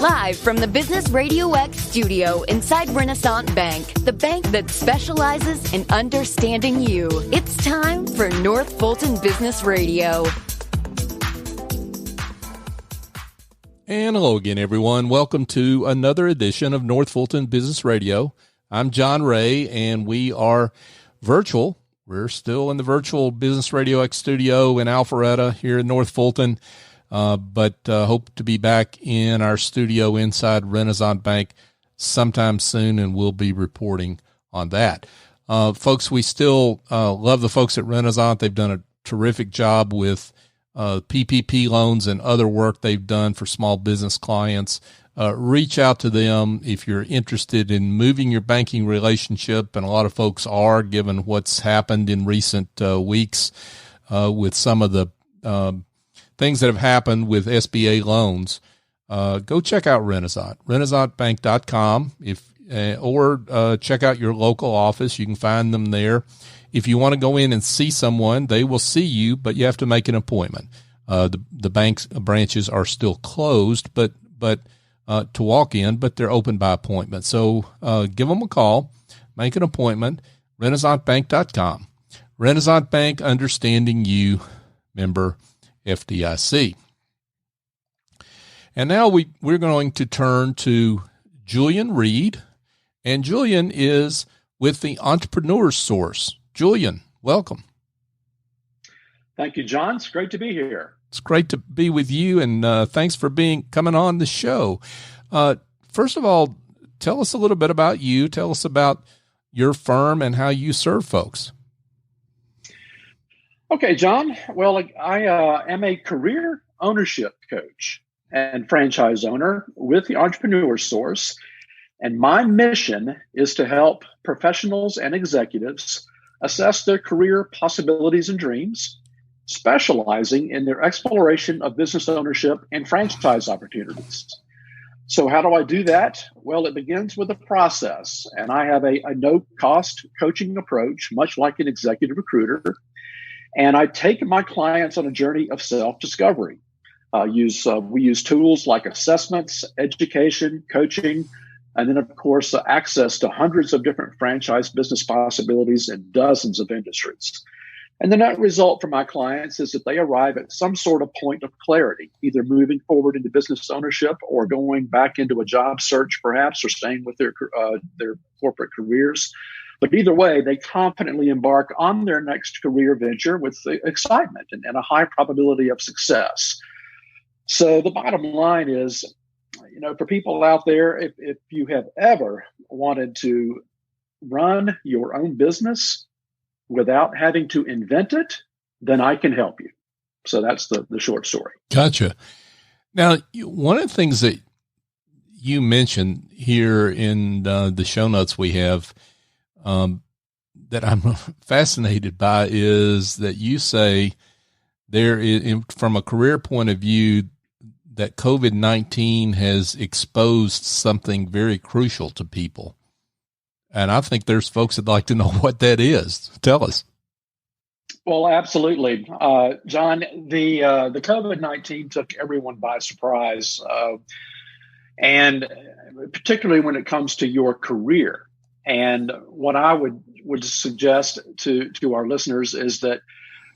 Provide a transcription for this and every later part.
Live from the Business RadioX studio inside Renaissance Bank, the bank that specializes in understanding you. It's time for North Fulton Business Radio. And hello again, everyone. Welcome to another edition of North Fulton Business Radio. I'm John Ray, and we are virtual. We're still in the virtual Business RadioX studio in Alpharetta here in North Fulton, but hope to be back in our studio inside Renaissance Bank sometime soon, and we'll be reporting on that. Folks, we still love the folks at Renaissance. They've done a terrific job with PPP loans and other work they've done for small business clients. Reach out to them if you're interested in moving your banking relationship, and a lot of folks are, given what's happened in recent weeks with some of the things that have happened with SBA loans. Go check out Renaissance, renaissancebank.com, or check out your local office. You can find them there. If you want to go in and see someone, they will see you, but you have to make an appointment. The bank's branches are still closed, but to walk in, but they're open by appointment. So give them a call, make an appointment, renaissancebank.com. Renaissance Bank, understanding you, member FDIC. And now we're going to turn to Julian Reid, and Julian is with the Entrepreneur Source. Julian, welcome. Thank you, John. It's great to be here. It's great to be with you, and thanks for coming on the show. First of all, tell us a little bit about you. Tell us about your firm and how you serve folks. Okay, John. Well, I am a career ownership coach and franchise owner with the Entrepreneur Source, and my mission is to help professionals and executives assess their career possibilities and dreams, specializing in their exploration of business ownership and franchise opportunities. So how do I do that? Well, it begins with a process, and I have a no-cost coaching approach, much like an executive recruiter, and I take my clients on a journey of self-discovery. We use tools like assessments, education, coaching, and then, of course, access to hundreds of different franchise business possibilities in dozens of industries. And the net result for my clients is that they arrive at some sort of point of clarity, either moving forward into business ownership or going back into a job search, perhaps, or staying with their corporate careers. But either way, they confidently embark on their next career venture with excitement and a high probability of success. So the bottom line is, for people out there, if you have ever wanted to run your own business without having to invent it, then I can help you. So that's the short story. Gotcha. Now, one of the things that you mentioned here in the show notes we have that I'm fascinated by is that you say there is, from a career point of view, that COVID-19 has exposed something very crucial to people. And I think there's folks that like to know what that is. Tell us. Well, absolutely. John, the COVID-19 took everyone by surprise. And particularly when it comes to your career. And what I would suggest to our listeners is that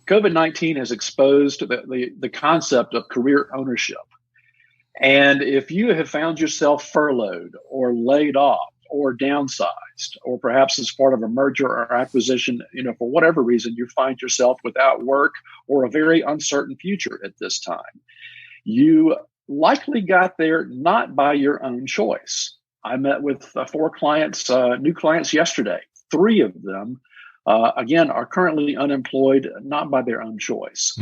COVID-19 has exposed the concept of career ownership. And if you have found yourself furloughed or laid off or downsized, or perhaps as part of a merger or acquisition, for whatever reason, you find yourself without work or a very uncertain future at this time, you likely got there not by your own choice. I met with 4 clients, new clients yesterday. 3 of them, again, are currently unemployed, not by their own choice.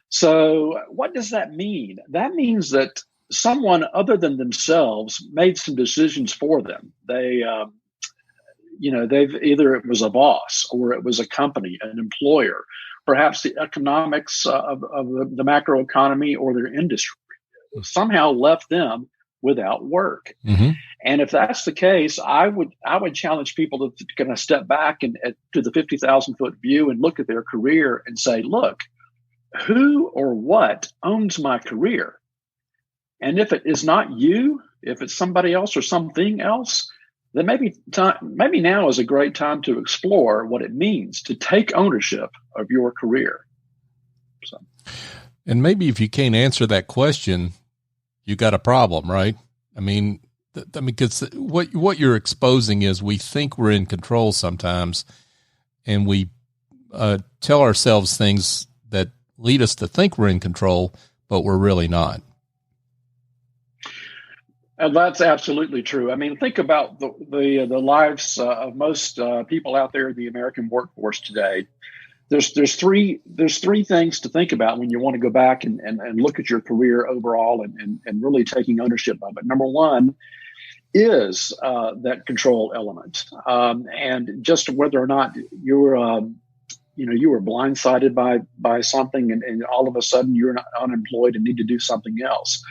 So what does that mean? That means that someone other than themselves made some decisions for them. They've either it was a boss or it was a company, an employer, perhaps the economics of the macro economy or their industry somehow left them without work. Mm-hmm. And if that's the case, I would challenge people to kind of step back and to the 50,000 foot view and look at their career and say, look, who or what owns my career? And if it is not you, if it's somebody else or something else, then maybe now is a great time to explore what it means to take ownership of your career. So, and maybe if you can't answer that question, you got a problem, right? I mean, because what you're exposing is we think we're in control sometimes, and we tell ourselves things that lead us to think we're in control, but we're really not. And that's absolutely true. I mean, think about the lives of most people out there in the American workforce today. There's three things to think about when you want to go back and look at your career overall and really taking ownership of it. Number one is that control element, and just whether or not you were blindsided by something, and all of a sudden you're unemployed and need to do something else.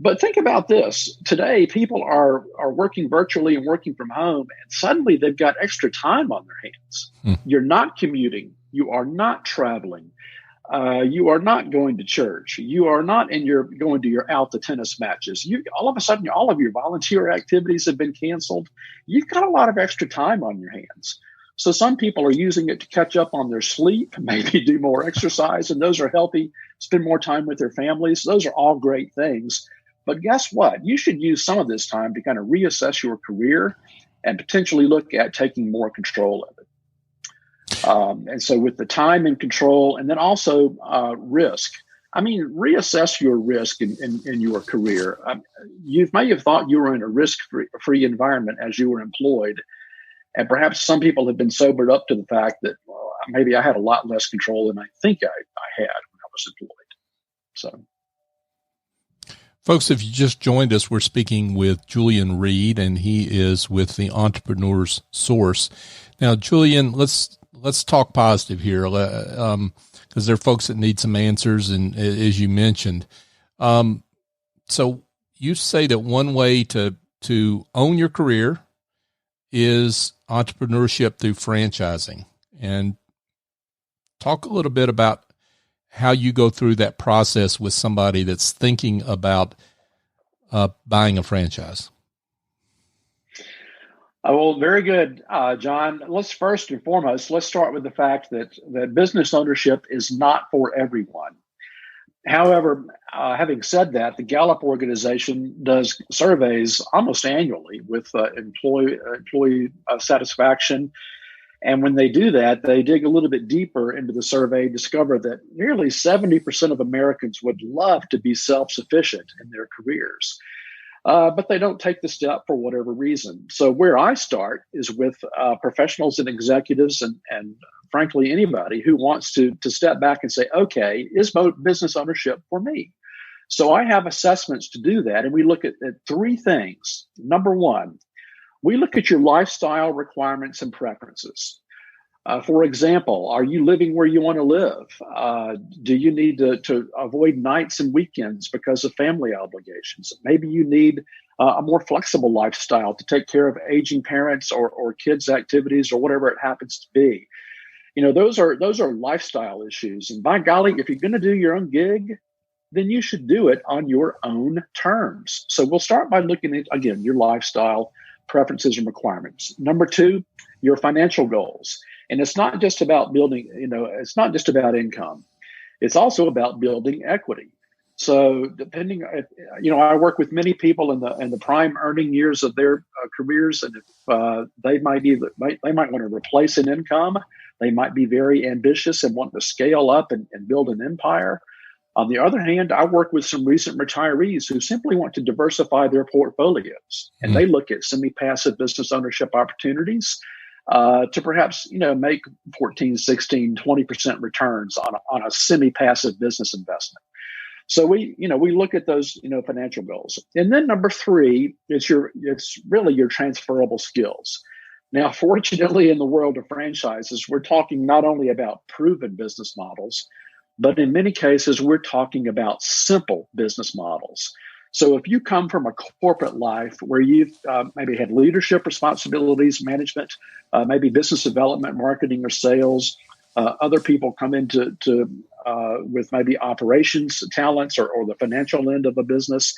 But think about this. Today, people are working virtually and working from home, and suddenly they've got extra time on their hands. You're not commuting. You are not traveling. You are not going to church. You are not going to your out to tennis matches. All of a sudden, all of your volunteer activities have been canceled. You've got a lot of extra time on your hands. So some people are using it to catch up on their sleep, maybe do more exercise, and those are healthy, spend more time with their families. Those are all great things. But guess what? You should use some of this time to kind of reassess your career and potentially look at taking more control of it. And so with the time and control, and then also risk. I mean, reassess your risk in your career. You may have thought you were in a risk-free environment as you were employed. And perhaps some people have been sobered up to the fact that maybe I had a lot less control than I think I had when I was employed. So. Folks, if you just joined us, we're speaking with Julian Reid, and he is with the Entrepreneur's Source. Now, Julian, let's talk positive here, because there are folks that need some answers, and as you mentioned. So you say that one way to own your career is entrepreneurship through franchising. And talk a little bit about how you go through that process with somebody that's thinking about buying a franchise. Well, very good, John. Let's first and foremost, let's start with the fact that business ownership is not for everyone. However, having said that, the Gallup organization does surveys almost annually with employee satisfaction. And when they do that, they dig a little bit deeper into the survey, discover that nearly 70% of Americans would love to be self-sufficient in their careers, but they don't take the step for whatever reason. So where I start is with professionals and executives and frankly, anybody who wants to step back and say, okay, is business ownership for me? So I have assessments to do that. And we look at three things. Number one, we look at your lifestyle requirements and preferences. For example, are you living where you want to live? Do you need to avoid nights and weekends because of family obligations? Maybe you need a more flexible lifestyle to take care of aging parents or kids' activities or whatever it happens to be. You know, those are lifestyle issues. And by golly, if you're going to do your own gig, then you should do it on your own terms. So we'll start by looking at, again, your lifestyle preferences and requirements. Number two, your financial goals. And it's not just about building, it's not just about income. It's also about building equity. So depending, I work with many people in the prime earning years of their careers, and if they might want to replace an income, they might be very ambitious and want to scale up and build an empire. On the other hand, I work with some recent retirees who simply want to diversify their portfolios, and they look at semi-passive business ownership opportunities to perhaps, make 14, 16, 20% returns on a semi-passive business investment. So we look at those, financial goals. And then number three, it's really your transferable skills. Now, fortunately, in the world of franchises, we're talking not only about proven business models, but in many cases, we're talking about simple business models. So if you come from a corporate life where you've maybe had leadership responsibilities, management, maybe business development, marketing, or sales, other people come into with maybe operations talents or the financial end of a business,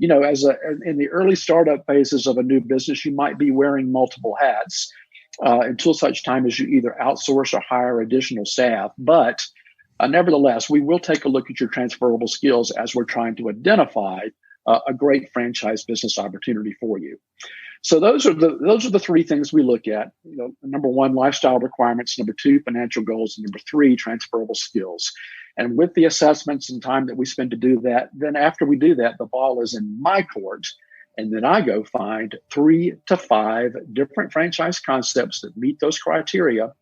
in the early startup phases of a new business, you might be wearing multiple hats until such time as you either outsource or hire additional staff. But nevertheless, we will take a look at your transferable skills as we're trying to identify a great franchise business opportunity for you. So those are the three things we look at. Number one, lifestyle requirements. Number two, financial goals. And number three, transferable skills. And with the assessments and time that we spend to do that, then after we do that, the ball is in my court. And then I go find 3 to 5 different franchise concepts that meet those criteria.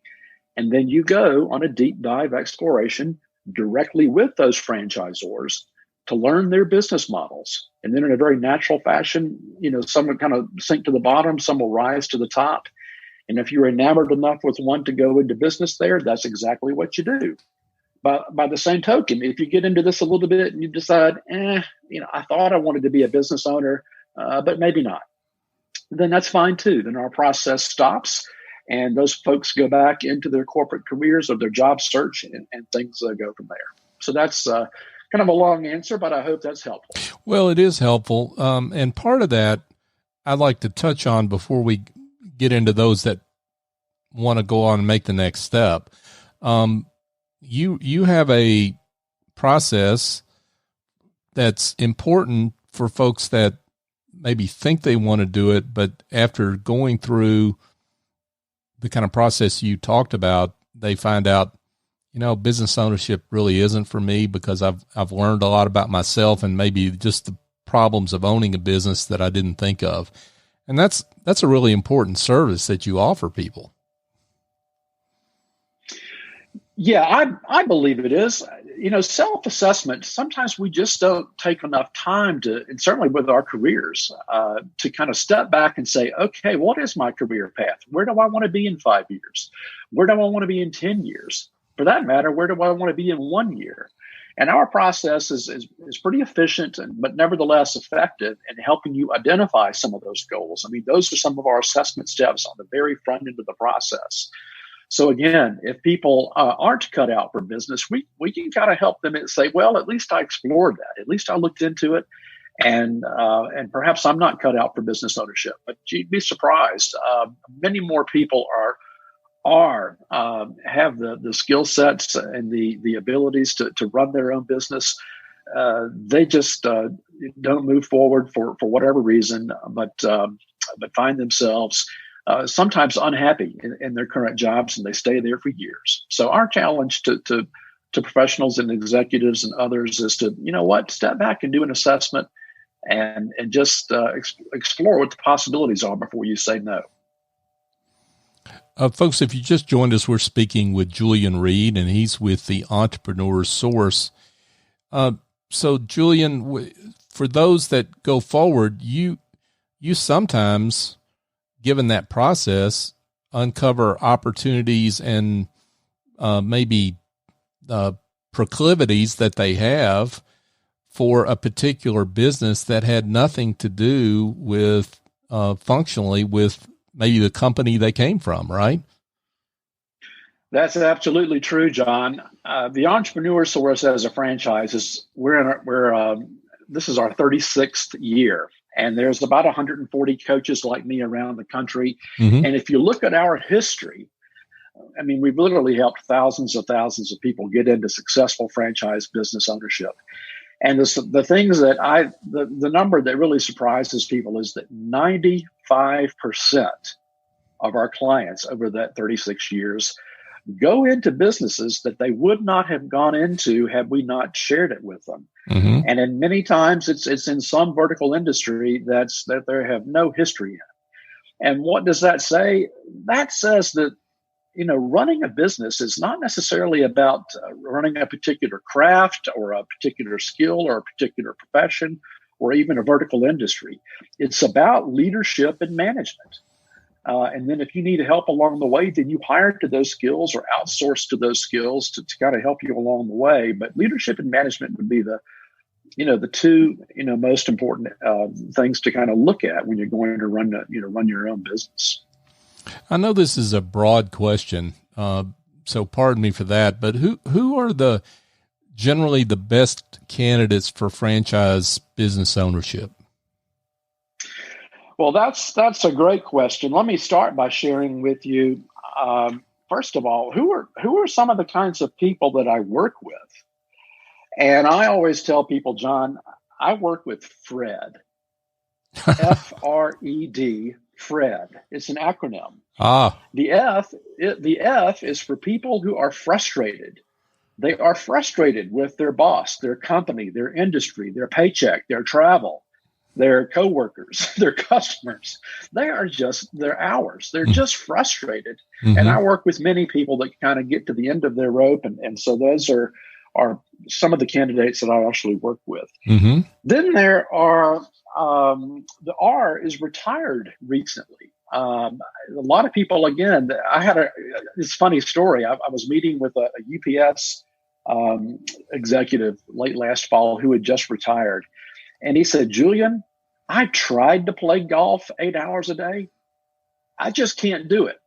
And then you go on a deep dive exploration directly with those franchisors to learn their business models. And then in a very natural fashion, some will kind of sink to the bottom, some will rise to the top. And if you're enamored enough with one to go into business there, that's exactly what you do. But by the same token, if you get into this a little bit and you decide, I thought I wanted to be a business owner, but maybe not, then that's fine too. Then our process stops and those folks go back into their corporate careers or their job search and things go from there. So that's kind of a long answer, but I hope that's helpful. Well, it is helpful. And part of that I'd like to touch on before we get into those that want to go on and make the next step. You have a process that's important for folks that maybe think they want to do it, but after going through the kind of process you talked about, they find out, business ownership really isn't for me because I've learned a lot about myself and maybe just the problems of owning a business that I didn't think of. And that's a really important service that you offer people. Yeah, I believe it is. Self-assessment, sometimes we just don't take enough time to, and certainly with our careers, to kind of step back and say, okay, what is my career path? Where do I want to be in 5 years? Where do I want to be in 10 years? For that matter, where do I want to be in 1 year? And our process is pretty efficient, but nevertheless effective in helping you identify some of those goals. I mean, those are some of our assessment steps on the very front end of the process. So again, if people aren't cut out for business, we can kind of help them and say, well, at least I explored that. At least I looked into it. And perhaps I'm not cut out for business ownership, but you'd be surprised. Many more people have the skill sets and the abilities to run their own business. They just don't move forward for whatever reason, but find themselves sometimes unhappy in their current jobs, and they stay there for years. So our challenge to professionals and executives and others is to, step back and do an assessment and just explore what the possibilities are before you say no. Folks, if you just joined us, we're speaking with Julian Reid, and he's with the Entrepreneur Source. So, Julian, for those that go forward, you sometimes, given that process, uncover opportunities and maybe proclivities that they have for a particular business that had nothing to do with functionally with maybe the company they came from, right? That's absolutely true, John. The Entrepreneur Source as a franchise this is our 36th year, and there's about 140 coaches like me around the country. Mm-hmm. And if you look at our history, I mean, we've literally helped thousands of people get into successful franchise business ownership. And the things that the number that really surprises people is that 95% of our clients over that 36 years go into businesses that they would not have gone into had we not shared it with them. Mm-hmm. And in many times it's in some vertical industry that they have no history in. And what does that say? That says that, running a business is not necessarily about running a particular craft or a particular skill or a particular profession or even a vertical industry. It's about leadership and management. And then if you need help along the way, then you hire to those skills or outsource to those skills to kind of help you along the way. But leadership and management would be the two, most important things to kind of look at when you're going to run your own business. I know this is a broad question, so pardon me for that, but who are generally the best candidates for franchise business ownership? Well, that's a great question. Let me start by sharing with you, first of all, who are some of the kinds of people that I work with. And I always tell people, John, I work with Fred, F-R-E-D, Fred. It's an acronym. The F is for people who are frustrated. They are frustrated with their boss, their company, their industry, their paycheck, their travel, their coworkers, their customers. They are just their hours. They're just frustrated. Mm-hmm. And I work with many people that kind of get to the end of their rope. And so those are some of the candidates that I actually work with. Mm-hmm. Then there are, the R is retired recently. A lot of people, again, I had this funny story. I was meeting with a UPS executive late last fall who had just retired. And he said, Julian, I tried to play golf 8 hours a day. I just can't do it.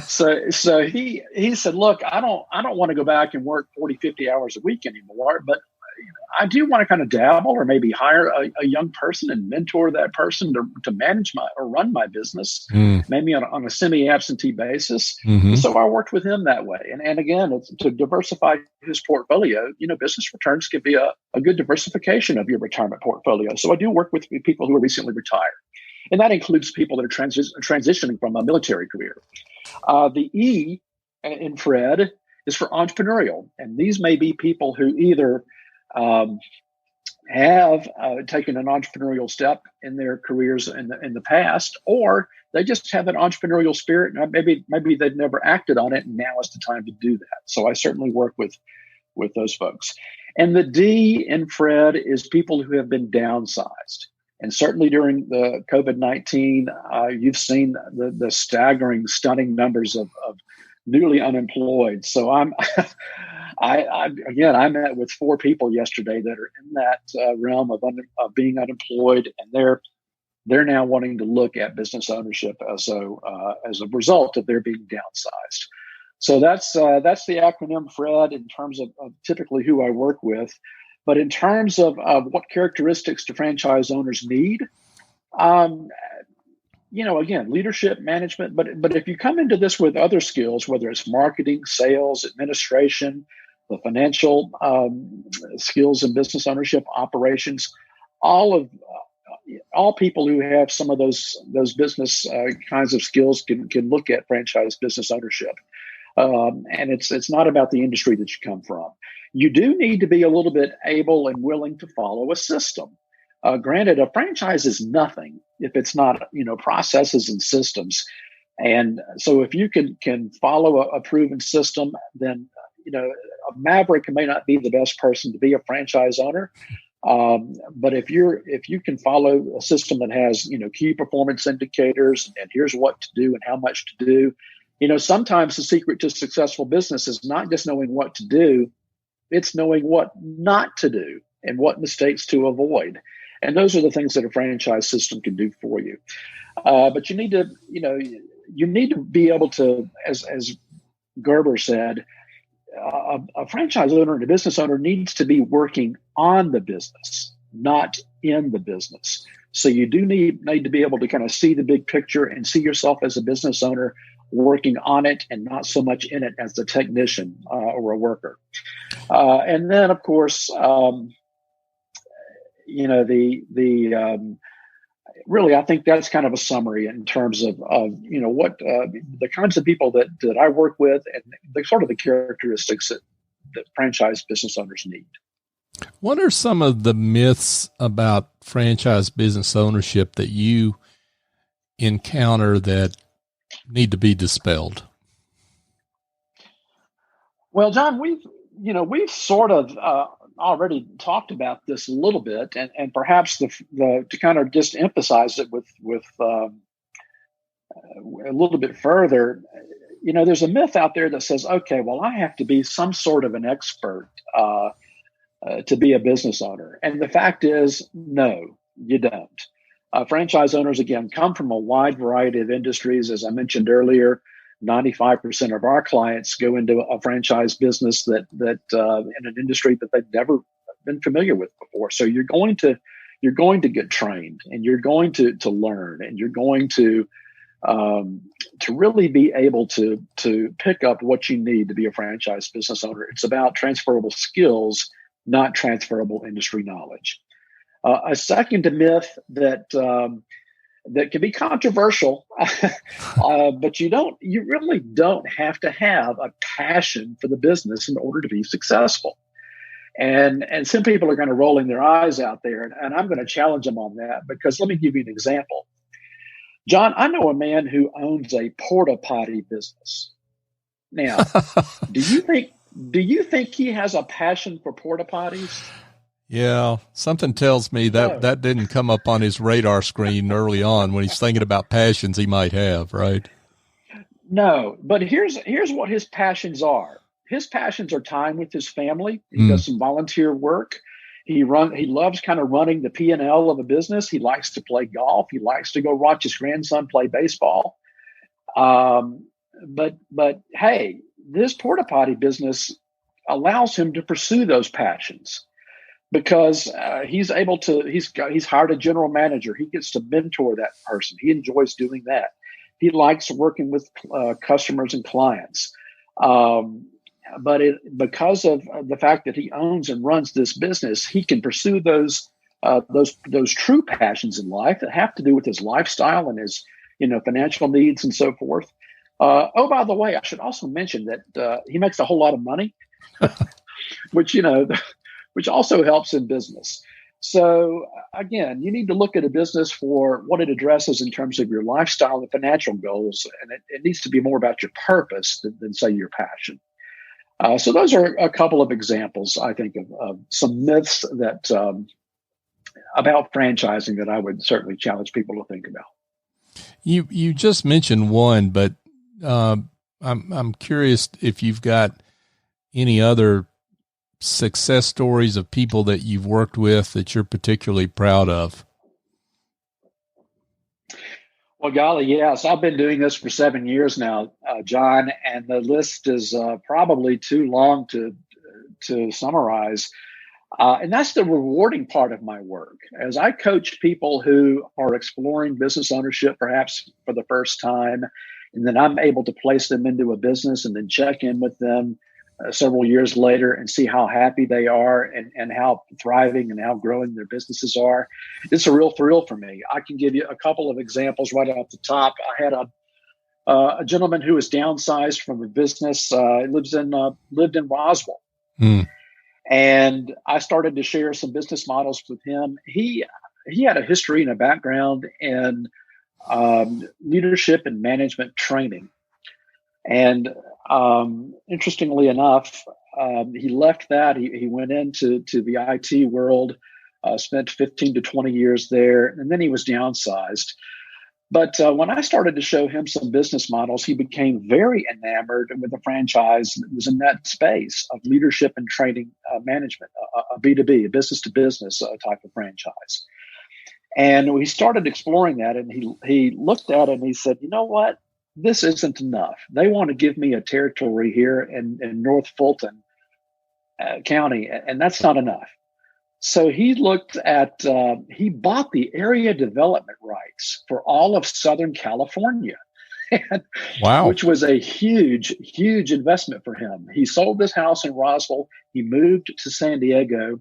So he said, look, I don't want to go back and work 40, 50 hours a week anymore, but I do want to kind of dabble or maybe hire a young person and mentor that person to manage or run my business, maybe on a semi-absentee basis. Mm-hmm. So I worked with him that way. And again, it's to diversify his portfolio. Business returns can be a good diversification of your retirement portfolio. So I do work with people who are recently retired. And that includes people that are transitioning from a military career. The E in Fred is for entrepreneurial. And these may be people who either have taken an entrepreneurial step in their careers in the past, or they just have an entrepreneurial spirit. And maybe they've never acted on it, and now is the time to do that. So I certainly work with those folks. And the D in Fred is people who have been downsized. And certainly during the COVID-19, you've seen the staggering, stunning numbers of newly unemployed. So I met with 4 people yesterday that are in that realm of being unemployed, and they're now wanting to look at business ownership as a result of their being downsized. So that's the acronym FRED in terms of typically who I work with. But in terms of what characteristics do franchise owners need, again, leadership, management. But if you come into this with other skills, whether it's marketing, sales, administration, the financial skills in business ownership, operations, all people who have some of those business kinds of skills can look at franchise business ownership. And it's not about the industry that you come from. You do need to be a little bit able and willing to follow a system. Granted, a franchise is nothing if it's not, processes and systems. And so if you can follow a proven system, then, a maverick may not be the best person to be a franchise owner. But if you can follow a system that has, key performance indicators, and here's what to do and how much to do, sometimes the secret to successful business is not just knowing what to do, it's knowing what not to do and what mistakes to avoid. And those are the things that a franchise system can do for you. But you need to be able to, as Gerber said, a franchise owner and a business owner needs to be working on the business, not in the business. So you do need to be able to kind of see the big picture and see yourself as a business owner working on it and not so much in it as a technician or a worker. And then, of course, really, I think that's kind of a summary in terms of what the kinds of people that I work with and the sort of the characteristics that franchise business owners need. What are some of the myths about franchise business ownership that you encounter that need to be dispelled? Well, John, we've sort of already talked about this a little bit, and perhaps the to kind of just emphasize it with a little bit further. There's a myth out there that says, okay, well, I have to be some sort of an expert to be a business owner, and the fact is, no, you don't. Franchise owners, again, come from a wide variety of industries. As I mentioned earlier, 95% of our clients go into a franchise business that in an industry that they've never been familiar with before. So you're going to you're going to get trained, and you're going to learn, and you're going to really be able to pick up what you need to be a franchise business owner. It's about transferable skills, not transferable industry knowledge. A second myth that can be controversial, but you really don't have to have a passion for the business in order to be successful. And some people are going to rolling their eyes out there, and I'm going to challenge them on that, because let me give you an example. John, I know a man who owns a porta potty business. Now, do you think he has a passion for porta potties? Yeah, something tells me that didn't come up on his radar screen early on when he's thinking about passions he might have, right? No, but here's what his passions are. His passions are time with his family. He does some volunteer work. He loves kind of running the P&L of a business. He likes to play golf. He likes to go watch his grandson play baseball. But hey, this porta potty business allows him to pursue those passions, because he's hired a general manager. He gets to mentor that person. He enjoys doing that. He likes working with customers and clients. But because of the fact that he owns and runs this business, he can pursue those true passions in life that have to do with his lifestyle and his financial needs and so forth. By the way, I should also mention that he makes a whole lot of money, which also helps in business. So again, you need to look at a business for what it addresses in terms of your lifestyle and financial goals, and it needs to be more about your purpose than say your passion. So those are a couple of examples, I think, of some myths that about franchising that I would certainly challenge people to think about. You just mentioned one, but I'm curious if you've got any other success stories of people that you've worked with that you're particularly proud of. Well, golly, yes. I've been doing this for 7 years now, John, and the list is probably too long to summarize. And that's the rewarding part of my work. As I coach people who are exploring business ownership, perhaps for the first time, and then I'm able to place them into a business and then check in with them several years later and see how happy they are and how thriving and how growing their businesses are. It's a real thrill for me. I can give you a couple of examples right off the top. I had a gentleman who was downsized from a business, lived in Roswell. And I started to share some business models with him. He had a history and a background in leadership and management training. And interestingly enough, he left that. He went into the IT world, spent 15 to 20 years there, and then he was downsized. But when I started to show him some business models, he became very enamored with a franchise that was in that space of leadership and training management, a B2B, a business-to-business type of franchise. And we started exploring that, and he looked at it and he said, you know what? This isn't enough. They want to give me a territory here in North Fulton County, and that's not enough. So he looked at, he bought the area development rights for all of Southern California, wow, which was a huge, huge investment for him. He sold this house in Roswell. He moved to San Diego.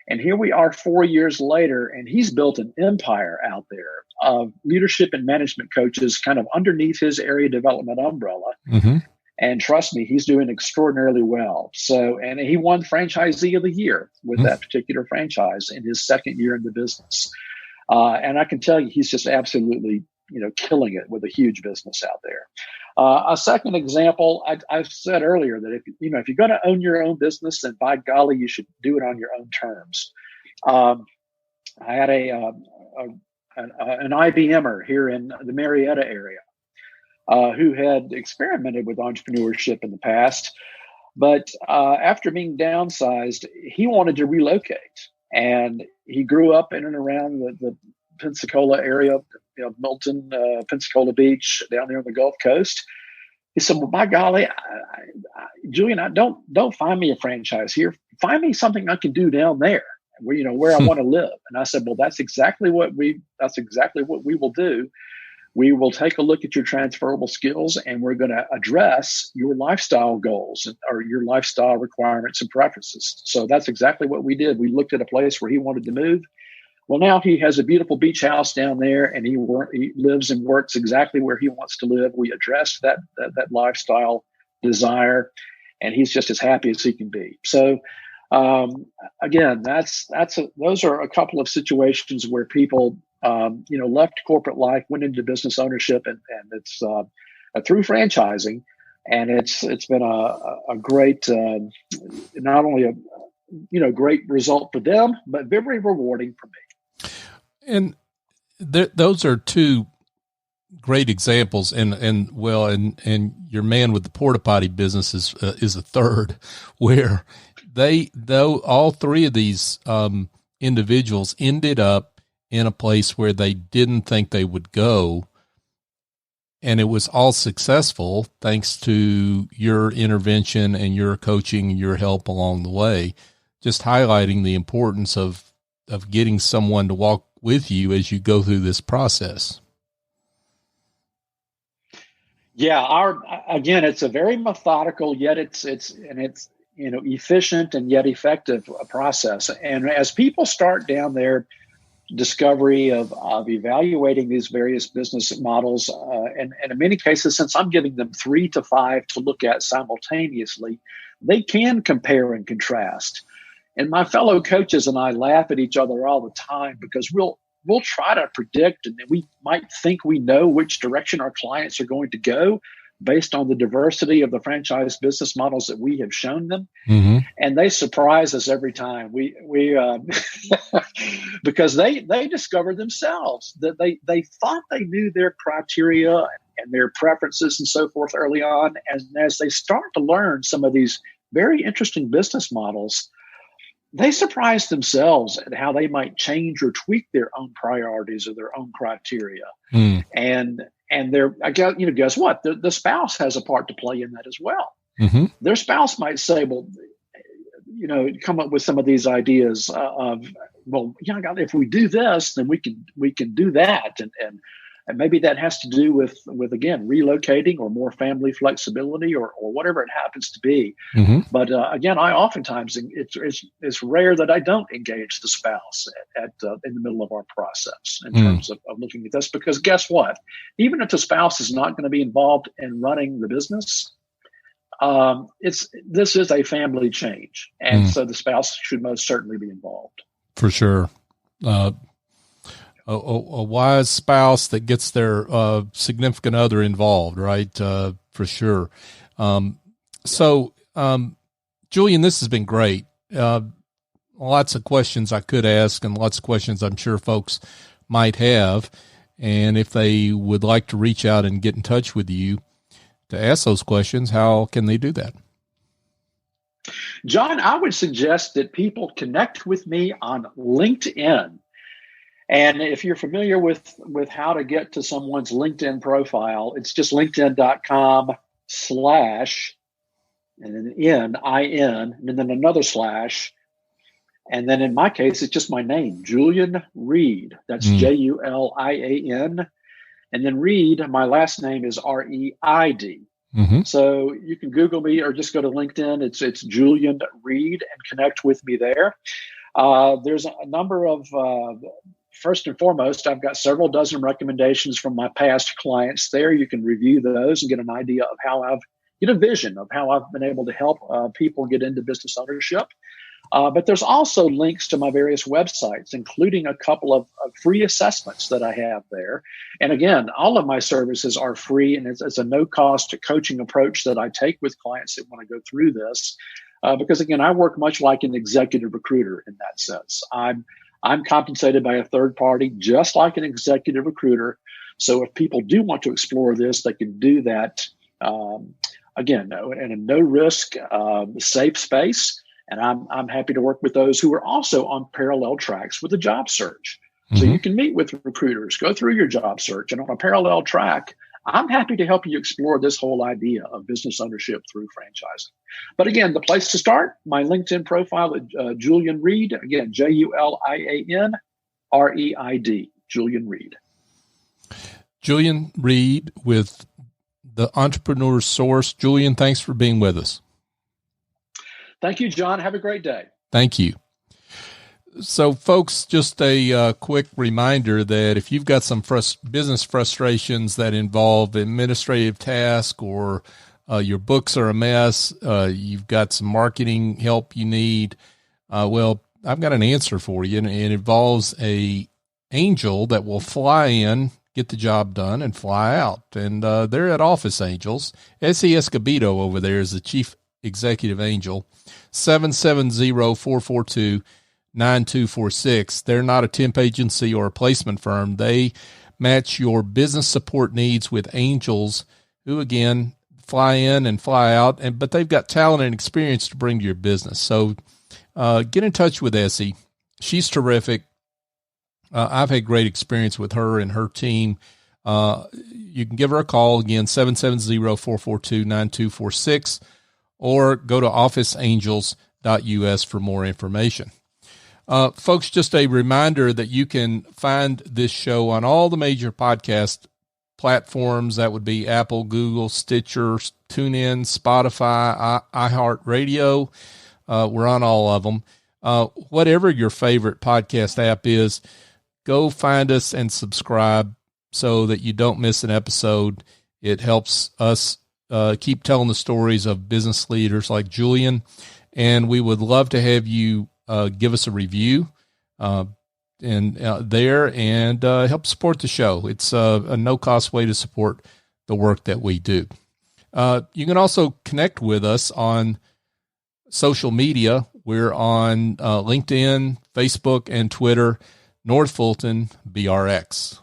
And here we are 4 years later, and he's built an empire out there of leadership and management coaches kind of underneath his area development umbrella. Mm-hmm. And trust me, he's doing extraordinarily well. So, and he won Franchisee of the Year with that particular franchise in his second year in the business. And I can tell you, he's just absolutely, killing it with a huge business out there. A second example, I've said earlier that if you're going to own your own business, then by golly, you should do it on your own terms. I had an IBMer here in the Marietta area who had experimented with entrepreneurship in the past, but after being downsized, he wanted to relocate, and he grew up in and around the Pensacola area, Milton, Pensacola Beach, down there on the Gulf Coast. He said, well, by golly, Julian, don't find me a franchise here. Find me something I can do down there. where I want to live. And I said, well, that's exactly what we will do. We will take a look at your transferable skills, and we're going to address your lifestyle goals or your lifestyle requirements and preferences. So that's exactly what we did. We looked at a place where he wanted to move. Well, now he has a beautiful beach house down there, and he lives and works exactly where he wants to live. We addressed that lifestyle desire, and he's just as happy as he can be. So, again, those are a couple of situations where people left corporate life, went into business ownership, and it's through franchising, and it's been a great, not only a great result for them, but very rewarding for me. And those are two great examples, and your man with the porta potty business is a third, where all three of these individuals ended up in a place where they didn't think they would go. And it was all successful thanks to your intervention and your coaching and your help along the way, just highlighting the importance of getting someone to walk with you as you go through this process. Yeah. Again, it's a very methodical, yet it's efficient and yet effective process. And as people start down their discovery of evaluating these various business models, and in many cases, since I'm giving them 3 to 5 to look at simultaneously, they can compare and contrast. And my fellow coaches and I laugh at each other all the time because we'll try to predict, and we might think we know which direction our clients are going to go based on the diversity of the franchise business models that we have shown them. Mm-hmm. And they surprise us every time. We because they discover themselves that they thought they knew their criteria and their preferences and so forth early on. And as they start to learn some of these very interesting business models, they surprise themselves at how they might change or tweak their own priorities or their own criteria. Mm. And guess what? The spouse has a part to play in that as well. Mm-hmm. Their spouse might say, well, come up with some of these ideas if we do this, then we can do that. And maybe that has to do with again, relocating or more family flexibility or whatever it happens to be. Mm-hmm. But again, I oftentimes, it's rare that I don't engage the spouse in the middle of our process in terms of looking at this, because guess what? Even if the spouse is not going to be involved in running the business, this is a family change. And so the spouse should most certainly be involved. For sure. A wise spouse that gets their significant other involved, right? For sure. So, Julian, this has been great. Lots of questions I could ask and lots of questions I'm sure folks might have. And if they would like to reach out and get in touch with you to ask those questions, how can they do that? John, I would suggest that people connect with me on LinkedIn. And if you're familiar with how to get to someone's LinkedIn profile, it's just linkedin.com/ and then IN, and then another slash. And then in my case, it's just my name, Julian Reid. That's Julian. And then Reid, my last name is Reid. Mm-hmm. So you can Google me or just go to LinkedIn. It's Julian Reid and connect with me there. There's a number of first and foremost, I've got several dozen recommendations from my past clients there. You can review those and get an idea of get a vision of how I've been able to help people get into business ownership. But there's also links to my various websites, including a couple of free assessments that I have there. And again, all of my services are free, and it's a no-cost coaching approach that I take with clients that want to go through this. Because again, I work much like an executive recruiter in that sense. I'm compensated by a third party, just like an executive recruiter. So if people do want to explore this, they can do that, again, in a no-risk, safe space. And I'm happy to work with those who are also on parallel tracks with the job search. Mm-hmm. So you can meet with recruiters, go through your job search, and on a parallel track, I'm happy to help you explore this whole idea of business ownership through franchising. But again, the place to start, my LinkedIn profile at Julian Reid, again, JulianReid, Julian Reid. Julian Reid with the Entrepreneur Source. Julian, thanks for being with us. Thank you, John. Have a great day. Thank you. So, folks, just a quick reminder that if you've got some business frustrations that involve administrative tasks or your books are a mess, you've got some marketing help you need, well, I've got an answer for you, and it involves a angel that will fly in, get the job done, and fly out. And they're at Office Angels. S.E. Escobedo over there is the chief executive angel. 770-442-9246. They're not a temp agency or a placement firm. They match your business support needs with angels who, again, fly in and fly out, but they've got talent and experience to bring to your business. So get in touch with Essie. She's terrific. I've had great experience with her and her team. You can give her a call, again, 770-442-9246, or go to officeangels.us for more information. Folks, just a reminder that you can find this show on all the major podcast platforms. That would be Apple, Google, Stitcher, TuneIn, Spotify, iHeartRadio. We're on all of them. Whatever your favorite podcast app is, go find us and subscribe so that you don't miss an episode. It helps us keep telling the stories of business leaders like Julian, and we would love to have you give us a review there and help support the show. It's a no-cost way to support the work that we do. You can also connect with us on social media. We're on LinkedIn, Facebook, and Twitter, North Fulton BRX.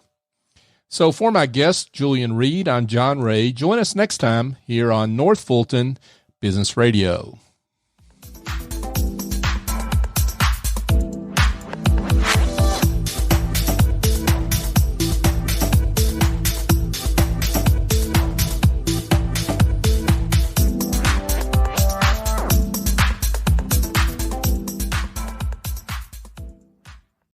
So for my guest, Julian Reid, I'm John Ray. Join us next time here on North Fulton Business Radio.